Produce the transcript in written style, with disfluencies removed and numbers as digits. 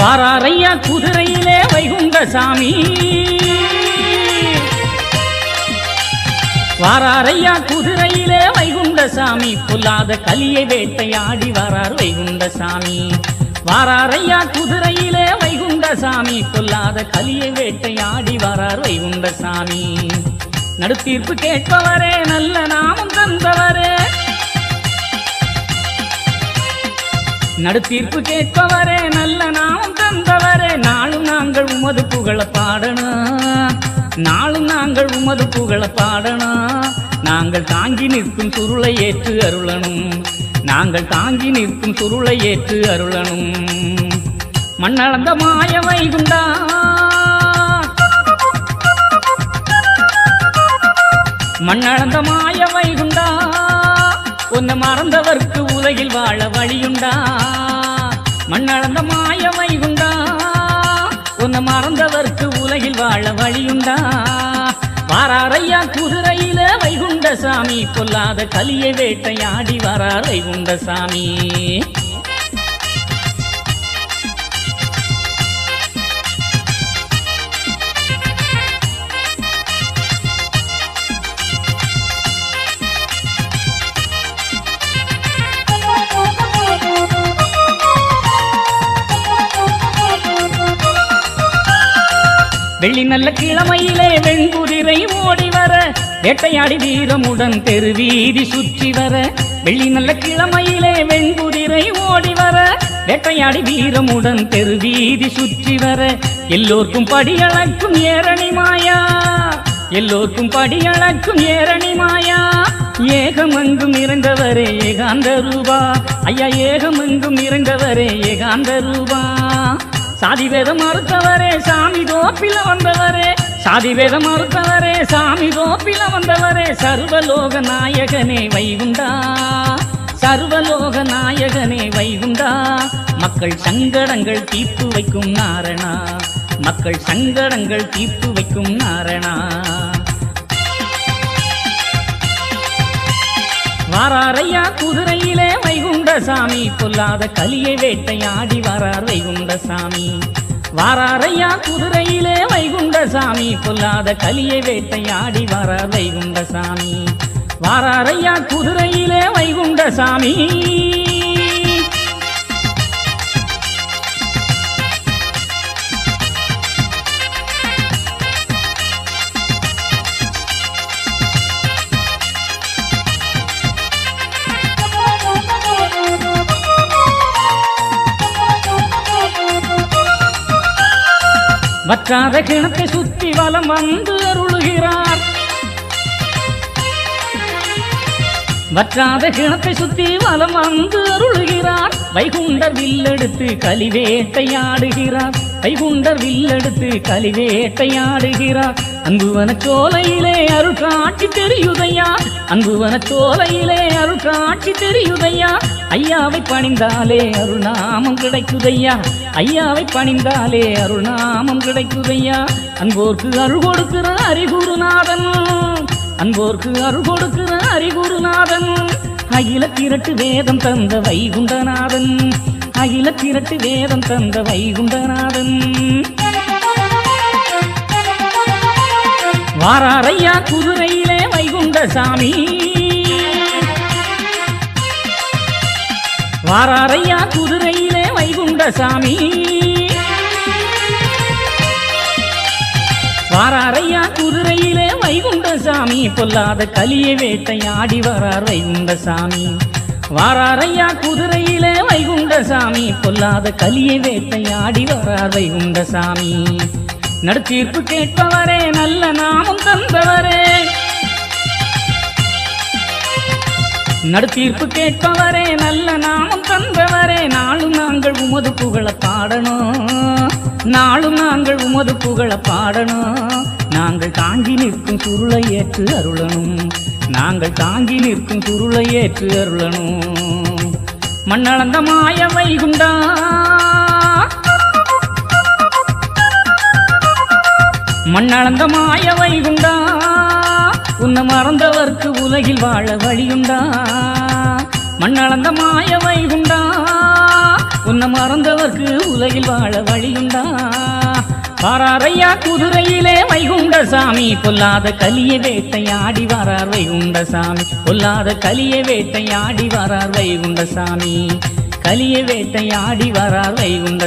வாராரையா குதிரையிலே வைகுண்டசாமி, வாராரையா குதிரையிலே வைகுண்டசாமி, பொல்லாத கலியை வேட்டையாடி வரார் வைகுண்டசாமி. வாராரையா குதிரையிலே வைகுண்டசாமி, பொல்லாத கலியை வேட்டையாடி வரார் வைகுண்டசாமி. நடுத்தீர்ப்பு கேட்பவரே, நல்ல நாமம் தந்தவரே, நடுத்தீர்ப்பு கேட்பவரே, நல்ல நாமம் தந்தவரே, நாளும் நாங்கள் உமது புகழ பாடணும், நாளும் நாங்கள் உமது புகழ பாடணும். நாங்கள் தாங்கி நிற்கும் சுருளை ஏற்று அருளணும், நாங்கள் தாங்கி நிற்கும் சுருளை ஏற்று அருளணும். மண்ணளந்த மாய வைகுண்டா, மண்ணளந்த மாய வைகுண்டா, உன்னை மறந்தவர்க்கு உலகில் வாழ வழியுண்டா. மண்ணளந்த மாய வைகுண்டா, உன்னை மறந்தவர்க்கு உலகில் வாழ வழியுண்டா. வாராரையா குதிரையில வைகுண்டசாமி, பொல்லாத கலியை வேட்டையாடி வரார் வைகுண்டசாமி. வெள்ளி நல்ல கிழமையிலே வெண்குதிரை ஓடி வர, வேட்டையாடி வீரமுடன் தெருவீதி சுற்றி வர. வெள்ளி நல்ல கிழமையிலே வெண்குதிரை ஓடி வர, வேட்டையாடி வீரமுடன் தெருவீதி சுற்றி வர. எல்லோர்க்கும் படியளக்கும் ஏரணி மாயா, எல்லோர்க்கும் படியளக்கும் ஏரணி மாயா. ஏகமெங்கும் நிறைந்தவரே ஏகாந்த ரூபா, ஐயா ஏகமெங்கும் நிறைந்தவரே ஏகாந்த ரூபா. சாதி வேதம் மறுத்தவரே சாமி தோப்பில வந்தவரே, சாதி வேதம் மறுத்தவரே சாமி தோப்பில வந்தவரே. சர்வலோக நாயகனே வைகுண்டா, சர்வலோக நாயகனே வைகுண்டா. மக்கள் சங்கடங்கள் தீர்த்து வைக்கும் நாரணா, மக்கள் சங்கடங்கள் தீர்த்து வைக்கும் நாரணா. வாராரையா குதிரையிலே வைகுண்டசாமி, பொல்லாத கலியை வேட்டையாடி வரார் வைகுண்டசாமி. வாராரையா குதிரையிலே வைகுண்டசாமி, பொல்லாத கலியை வேட்டையாடி வரார் வைகுண்டசாமி. வாராரையா குதிரையிலே வைகுண்டசாமி. வற்றாத கிணத்தை சுத்தி வலம் வந்து அருளுகிறார், வற்றாத கிணத்தை சுத்தி வலம் வந்து அருளுகிறார். வைகுண்டர் வில்லெடுத்து கலிவேட்டையாடுகிறார், வைகுண்டர் வில்லெடுத்து கலிவேட்டையாடுகிறார். அன்புவன சோலையிலே அருள் காட்சி தெரியுதையா, அன்புவன சோலையிலே அருள் காட்சி தெரியுதையா. ஐயாவை பணிந்தாலே அருள்நாமம் கிடைக்குதையா, ஐயாவை பணிந்தாலே அருள்நாமம் கிடைக்குதையா. அன்போர்க்கு அருள் கொடுக்கிற ஹரிகுருநாதன், அன்போர்க்கு அருள் கொடுக்கிற ஹரிகுருநாதன். அகில திரட்டு வேதம் தந்த வைகுண்டநாதன், அகில திரட்டு வேதம் தந்த வைகுண்டநாதன். வாராரையா குதிரையிலே வைகுண்டசாமி, வாராரையா குதிரையிலே வைகுண்டசாமி. வாராரையா குதிரையிலே வைகுண்டசாமி, பொல்லாத கலியை வேட்டையாடி வரார் வைகுண்டசாமி. வாராரையா குதிரையிலே வைகுண்டசாமி, பொல்லாத கலியை வேட்டையாடி வரார் வைகுண்டசாமி. நடுத்தீர்ப்பு கேட்பவரே, நல்ல நாமம் தந்தவரே, நடுத்தீர்ப்பு கேட்பவரே, நல்ல நாமம் தந்தவரே. நாளும் நாங்கள் உமது புகழ பாடணும், நாளும் நாங்கள் உமது புகழ பாடணும். நாங்கள் தாங்கி நிற்கும் சுருளை ஏற்று அருளணும், நாங்கள் தாங்கி நிற்கும் சுருளை ஏற்று அருளணும். மண்ணளந்த மாய வைகுண்டா, மண்ணளந்த மாய வைகுண்டா, உன்னை மறந்தவர்க்கு உலகில் வாழ வழியுண்டா. மண்ணளந்த மாய வைகுண்டா, உன்னை மறந்தவர்க்கு உலகில் வாழ வழியுண்டா வாராரையா குதிரையிலே வைகுண்ட சாமி பொல்லாத கலிய வேட்டையாடி வரார் வைகுண்ட சாமி பொல்லாத கலிய வேட்டையாடி வரார் வைகுண்ட சாமி கலிய வேட்டையாடி வரார் வைகுண்ட